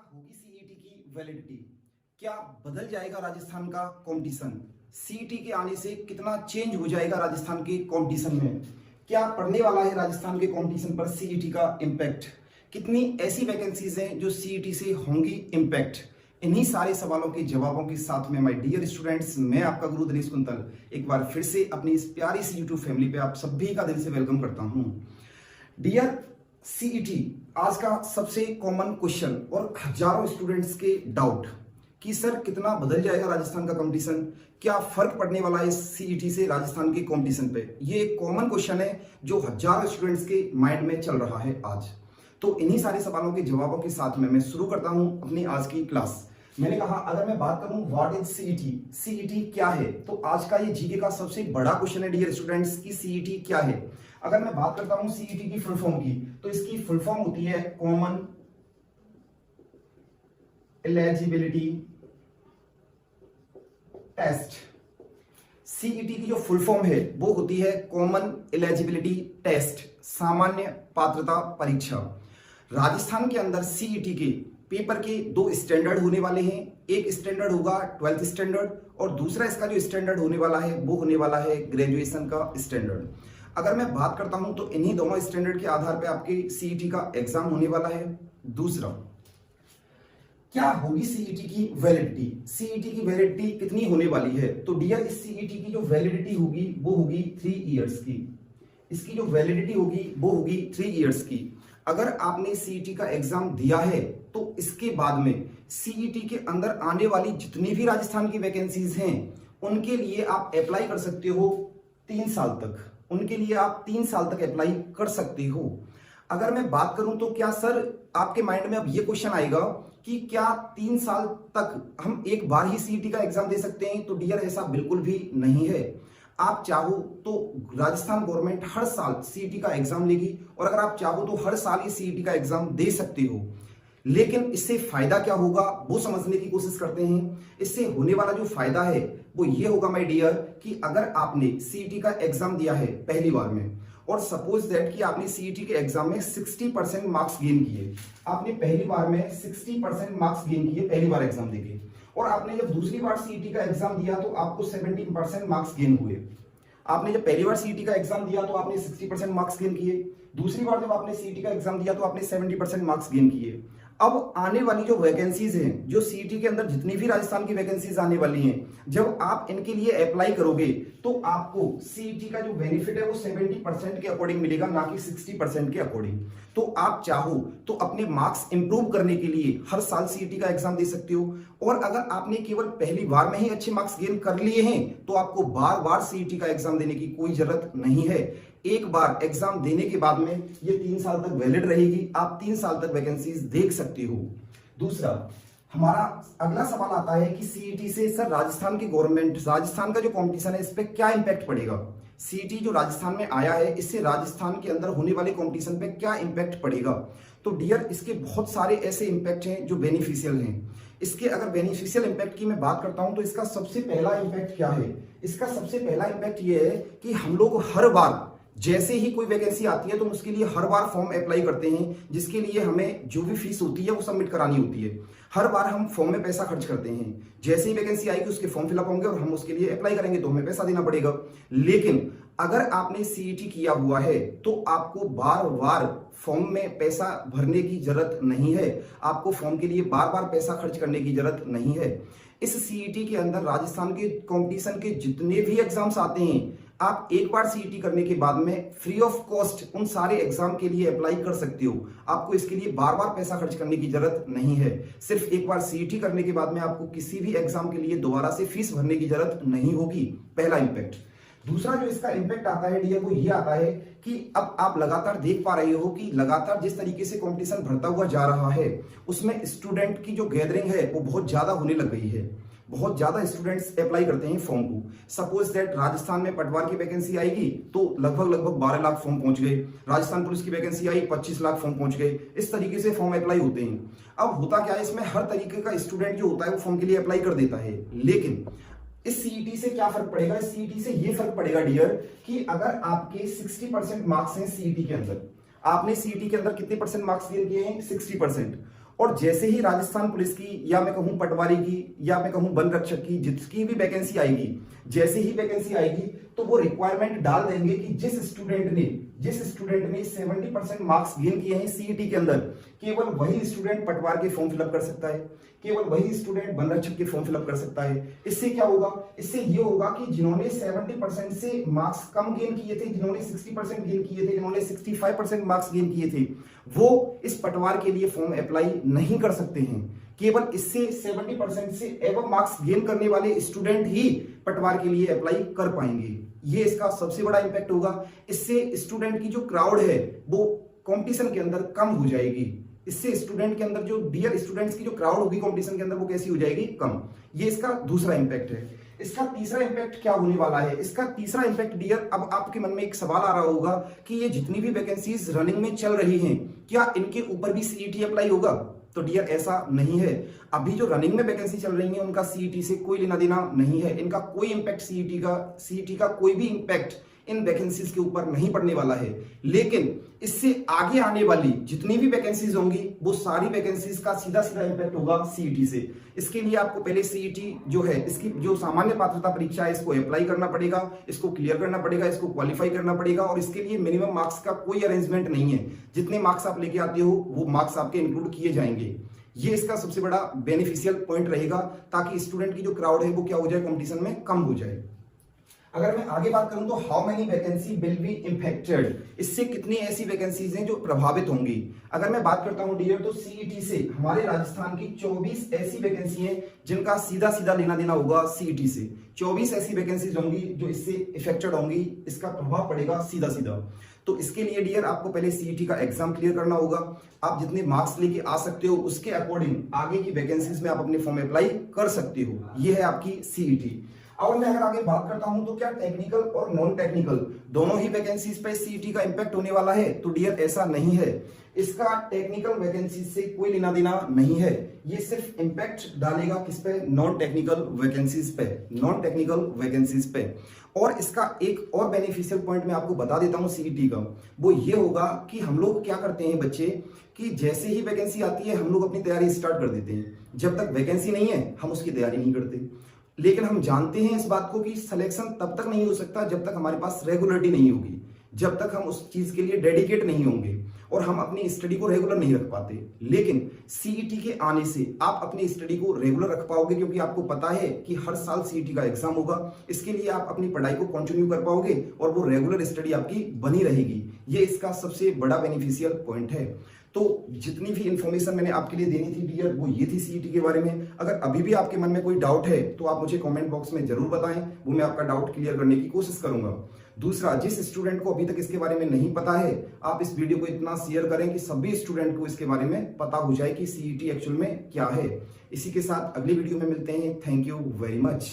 होगी सीईटी की वैलिडिटी? क्या बदल जाएगा राजस्थान का कंपटीशन? सीईटी के आने से कितना चेंज हो जाएगा राजस्थान के कंपटीशन में? क्या पड़ने वाला है राजस्थान के कंपटीशन पर सीईटी का इम्पैक्ट? कितनी ऐसी वैकेंसीज हैं जो सीईटी से होंगी इम्पैक्ट? इन्हीं सारे सवालों के जवाबों के साथ में माय डियर स्टूडेंट्स, मैं आपका गुरु दिनेश कुंतल एक बार फिर से अपनी इस प्यारी सी यूट्यूब फैमिली पे आप सभी का दिल से वेलकम करता हूं। डियर सीईटी, आज का सबसे कॉमन क्वेश्चन और हजारों स्टूडेंट्स के डाउट कि सर कितना बदल जाएगा राजस्थान का कंपटीशन, क्या फर्क पड़ने वाला है इस सीईटी से राजस्थान के कंपटीशन पे? ये एक कॉमन क्वेश्चन है जो हजारों स्टूडेंट्स के माइंड में चल रहा है आज। तो इन्हीं सारे सवालों के जवाबों के साथ में मैं शुरू करता हूं अपनी आज की क्लास। मैंने कहा अगर मैं बात करूं व्हाट इज सीईटी, सीईटी क्या है, तो आज का ये जीके का सबसे बड़ा क्वेश्चन है डियर स्टूडेंट्स की सीईटी क्या है। अगर मैं बात करता हूं सीईटी की फुल फॉर्म की, तो इसकी फुल फॉर्म होती है कॉमन एलिजिबिलिटी टेस्ट। सीईटी की जो फुल फॉर्म है वो होती है कॉमन एलिजिबिलिटी टेस्ट, सामान्य पात्रता परीक्षा। राजस्थान के अंदर सीईटी के पेपर के दो स्टैंडर्ड होने वाले हैं। एक स्टैंडर्ड होगा 12th स्टैंडर्ड और दूसरा इसका जो स्टैंडर्ड होने वाला है वो होने वाला है ग्रेजुएशन का स्टैंडर्ड। अगर मैं बात करता हूं तो इन्हीं दोनों स्टैंडर्ड के आधार पर आपके सीईटी का एग्जाम होने वाला है। दूसरा, क्या होगी सीईटी की वैलिडिटी? सीईटी की वैलिडिटी कितनी होने वाली है? तो डियर, इस सीईटी की जो वैलिडिटी होगी वो होगी 3 इयर्स की। इसकी जो वैलिडिटी होगी वो होगी 3 इयर्स की। अगर आपने सीईटी का एग्जाम दिया है तो इसके बाद में सीईटी के अंदर आने वाली जितनी भी राजस्थान की वैकेंसीज हैं उनके लिए आप अप्लाई कर सकते हो 3 साल तक। उनके लिए आप 3 साल तक अप्लाई कर सकते हो। अगर मैं बात करूं तो क्या सर आपके माइंड में अब ये क्वेश्चन आएगा कि क्या 3 साल तक हम एक बार ही सीईटी का एग्जाम दे सकते हैं? तो डियर, ऐसा बिल्कुल भी नहीं है। आप चाहो तो राजस्थान गवर्नमेंट हर साल सीईटी का एग्जाम लेगी और अगर आप चाहो तो हर साल ये सीईटी का एग्जाम दे सकते हो। लेकिन इससे फायदा क्या होगा वो समझने की कोशिश करते हैं। इससे होने वाला जो फायदा है वो ये होगा माय डियर कि अगर आपने सीईटी का एग्जाम दिया है पहली बार में और सपोज दैट कि आपने सीईटी के एग्जाम में 60% मार्क्स गेन किए, आपने पहली बार में 60% मार्क्स गेन किए पहली बार एग्जाम देके, और आपने जब दूसरी बार सीईटी का एग्जाम दिया तो आपको 70% मार्क्स गेन हुए। आपने जब पहली बार सीईटी का एग्जाम दिया तो आपने 60% मार्क्स गेन किए, दूसरी बार जब आपने सीईटी का एग्जाम दिया तो आपने 70% मार्क्स गेन किए। अब आने वाली जो वैकेंसीज हैं, जो सीईटी के अंदर जितनी भी राजस्थान की वैकेंसीज आने वाली हैं, जब आप इनके लिए अप्लाई करोगे तो आपको सीईटी का जो बेनिफिट है वो 70% के अकॉर्डिंग मिलेगा, ना कि 60% के अकॉर्डिंग। तो आप चाहो तो अपने मार्क्स इंप्रूव करने के लिए हर साल सीईटी का एग्जाम दे सकते हो, और अगर आपने केवल पहली बार में ही अच्छे मार्क्स गेन कर लिए हैं तो आपको बार बार सीईटी का एग्जाम देने की कोई जरूरत नहीं है। एक बार एग्जाम देने के बाद में ये 3 साल तक वैलिड रहेगी, आप 3 साल तक वैकेंसीज देख सकते हो। दूसरा, हमारा अगला सवाल आता है कि सीईटी से सर राजस्थान की गवर्नमेंट, राजस्थान का जो कंपटीशन है इस पे क्या इंपैक्ट पड़ेगा? सीईटी जो राजस्थान में आया है इससे राजस्थान के अंदर होने वाले कंपटीशन पे क्या इंपैक्ट पड़ेगा? तो डियर, इसके बहुत सारे ऐसे इंपैक्ट हैं जो बेनिफिशियल हैं। इसके अगर बेनिफिशियल इंपैक्ट की मैं बात करता हूं तो इसका सबसे पहला इंपैक्ट क्या है? इसका सबसे पहला इंपैक्ट ये है कि हम लोग हर बार जैसे ही कोई वैकेंसी आती है तो उसके लिए हर बार फॉर्म अप्लाई करते हैं, जिसके लिए हमें जो भी फीस होती है वो सबमिट करानी होती है। हर बार हम फॉर्म में पैसा खर्च करते हैं। जैसे ही वैकेंसी आएगी उसके फॉर्म फिलअप होंगे और हम उसके लिए अप्लाई करेंगे तो हमें पैसा देना पड़ेगा। लेकिन अगर आपने सीईटी किया हुआ है तो आपको बार बार फॉर्म में पैसा भरने की जरूरत नहीं है, आपको फॉर्म के लिए बार बार पैसा खर्च करने की जरूरत नहीं है। इस सीईटी के अंदर राजस्थान के कंपटीशन के जितने भी एग्जाम्स आते हैं, आप एक बार सीईटी करने के बाद में फ्री ऑफ कॉस्ट उन सारे एग्जाम के लिए अप्लाई कर सकते हो। आपको इसके लिए बार बार पैसा खर्च करने की जरूरत नहीं है। सिर्फ एक बार सीईटी करने के बाद में आपको किसी भी एग्जाम के लिए दोबारा से फीस भरने की जरूरत नहीं होगी। पहला इंपैक्ट। दूसरा जो इसका इंपैक्ट आता है डियर वो ये आता है कि अब आप लगातार देख पा रहे हो कि लगातार जिस तरीके से कंपटीशन बढ़ता हुआ जा रहा है उसमें स्टूडेंट की जो गैदरिंग है वो बहुत ज्यादा होने लग गई है। बहुत ज्यादा स्टूडेंट्स अप्लाई करते हैं फॉर्म को। सपोज दैट राजस्थान में पटवार की वैकेंसी आएगी तो लगभग 12 लाख फॉर्म पहुंच गए। राजस्थान पुलिस की वैकेंसी आई 25 लाख फॉर्म पहुंच गए। इस तरीके से फॉर्म अप्लाई होते हैं। अब होता क्या है, इसमें हर तरीके का स्टूडेंट जो होता है वो फॉर्म के लिए अप्लाई कर देता है। लेकिन इस सीईटी से क्या फर्क पड़ेगा? इस सीईटी से ये फर्क पड़ेगा डियर कि अगर आपके 60% मार्क्स हैं सीईटी के अंदर, आपने सीईटी के अंदर कितने परसेंट मार्क्स गेन किए हैं? 60%। और जैसे ही राजस्थान पुलिस की या मैं कहूं पटवारी की या मैं कहूं वन रक्षक की जिसकी भी वैकेंसी आएगी, जैसे ही वैकेंसी आएगी तो वो रिक्वायरमेंट डाल देंगे कि जिस स्टूडेंट ने 70% मार्क्स गेन किए हैं सीईटी के अंदर, केवल वही स्टूडेंट पटवार के फॉर्म फिलअप कर सकता है, केवल वही स्टूडेंट वन रक्षक के फॉर्म फिलअप कर सकता है। इससे क्या होगा, इससे ये होगा कि जिन्होंने 70% से मार्क्स कम गेन किए थे, जिन्होंने 60% गेन किए थे, जिन्होंने 65% मार्क्स गेन किए थे, वो इस पटवार के लिए फॉर्म अप्लाई नहीं कर सकते हैं। केवल इससे 70% से एबव मार्क्स गेन करने वाले स्टूडेंट ही पटवार के लिए अप्लाई कर पाएंगे। ये इसका सबसे बड़ा इंपैक्ट होगा। इससे स्टूडेंट की जो क्राउड है वो कंपटीशन के अंदर कम हो जाएगी। इससे स्टूडेंट के अंदर जो डियर स्टूडेंट्स की जो क्राउड होगी कंपटीशन के अंदर वो कैसी हो जाएगी, कम। ये इसका दूसरा इंपैक्ट है। इसका तीसरा इंपैक्ट क्या होने वाला है, इसका तीसरा इंपैक्ट डियर, अब आपके मन में एक सवाल आ रहा होगा कि ये जितनी भी वैकेंसीज रनिंग में चल रही हैं क्या इनके ऊपर भी सीईटी अप्लाई होगा? तो डियर ऐसा नहीं है। अभी जो रनिंग में वैकेंसी चल रही है उनका सीईटी से कोई लेना देना नहीं है। इनका कोई इंपैक्ट सीईटी का कोई भी इंपैक्ट इन वैकेंसीज के ऊपर नहीं पड़ने वाला है। लेकिन इससे आगे आने वाली जितनी भी वैकेंसीज होंगी वो सारी वैकेंसीज का सीधा सीधा इंपैक्ट होगा सीईटी से। इसके लिए आपको पहले सीईटी जो है, इसकी जो सामान्य पात्रता परीक्षा है, इसको अप्लाई करना पड़ेगा, इसको क्लियर करना पड़ेगा, इसको क्वालिफाई करना पड़ेगा। और इसके लिए मिनिमम मार्क्स का कोई अरेंजमेंट नहीं है। जितने मार्क्स आप लेके आते हो वो मार्क्स आपके इंक्लूड किए जाएंगे। ये इसका सबसे बड़ा बेनिफिशियल पॉइंट रहेगा, ताकि स्टूडेंट की जो क्राउड है वो क्या हो जाए, कंपटीशन में कम हो जाए। अगर मैं आगे बात करूं तो how many vacancy will be infected, इससे कितनी ऐसी वैकेंसीज हैं जो प्रभावित होंगी। अगर मैं बात करता हूं डियर तो सीईटी से हमारे राजस्थान की 24 ऐसी वैकेंसी हैं जिनका सीधा सीधा लेना देना होगा सीईटी से। 24 ऐसी वैकेंसीज होंगी जो इससे इफेक्टेड होंगी, इसका प्रभाव पड़ेगा सीधा सीधा। तो इसके लिए डियर आपको पहले सीईटी का एग्जाम क्लियर करना होगा। आप जितने मार्क्स लेके आ सकते हो उसके अकॉर्डिंग आगे की वैकेंसीज में आप अपने फॉर्म अप्लाई कर सकते हो। ये है आपकी सीईटी। और मैं अगर आगे बात करता हूं तो क्या टेक्निकल और नॉन टेक्निकल दोनों ही वैकेंसीज पे सीईटी का इंपैक्ट होने वाला है? तो डियर ऐसा नहीं है। इसका टेक्निकल वैकेंसीज से कोई लेना देना नहीं है। ये सिर्फ इंपैक्ट डालेगा किस पे, नॉन टेक्निकल वैकेंसीज पे, नॉन टेक्निकल वैकेंसीज पे। और इसका एक और बेनिफिशियल पॉइंट मैं आपको बता देता हूं सीईटी का, वो ये होगा कि हम लोग क्या करते हैं बच्चे कि जैसे ही वैकेंसी आती है हम लोग अपनी तैयारी स्टार्ट कर देते हैं। जब तक वैकेंसी नहीं है हम उसकी तैयारी नहीं करते। लेकिन हम जानते हैं इस बात को कि सिलेक्शन तब तक नहीं हो सकता जब तक हमारे पास रेगुलरिटी नहीं होगी, जब तक हम उस चीज के लिए डेडिकेट नहीं होंगे और हम अपनी स्टडी को रेगुलर नहीं रख पाते। लेकिन सीईटी के आने से आप अपनी स्टडी को रेगुलर रख पाओगे, क्योंकि आपको पता है कि हर साल सीईटी का एग्जाम होगा। इसके लिए आप अपनी पढ़ाई को कंटिन्यू कर पाओगे और वो रेगुलर स्टडी आपकी बनी रहेगी। ये इसका सबसे बड़ा बेनिफिशियल पॉइंट है। तो जितनी भी इंफॉर्मेशन मैंने आपके लिए देनी थी डियर वो ये थी सीईटी के बारे में। अगर अभी भी आपके मन में कोई डाउट है तो आप मुझे कमेंट बॉक्स में जरूर बताएं, वो मैं आपका डाउट क्लियर करने की कोशिश करूंगा। दूसरा, जिस स्टूडेंट को अभी तक इसके बारे में नहीं पता है आप इस वीडियो को इतना शेयर करें कि सभी स्टूडेंट को इसके बारे में पता हो जाए कि सीईटी एक्चुअल में क्या है। इसी के साथ अगली वीडियो में मिलते हैं। Thank you very much.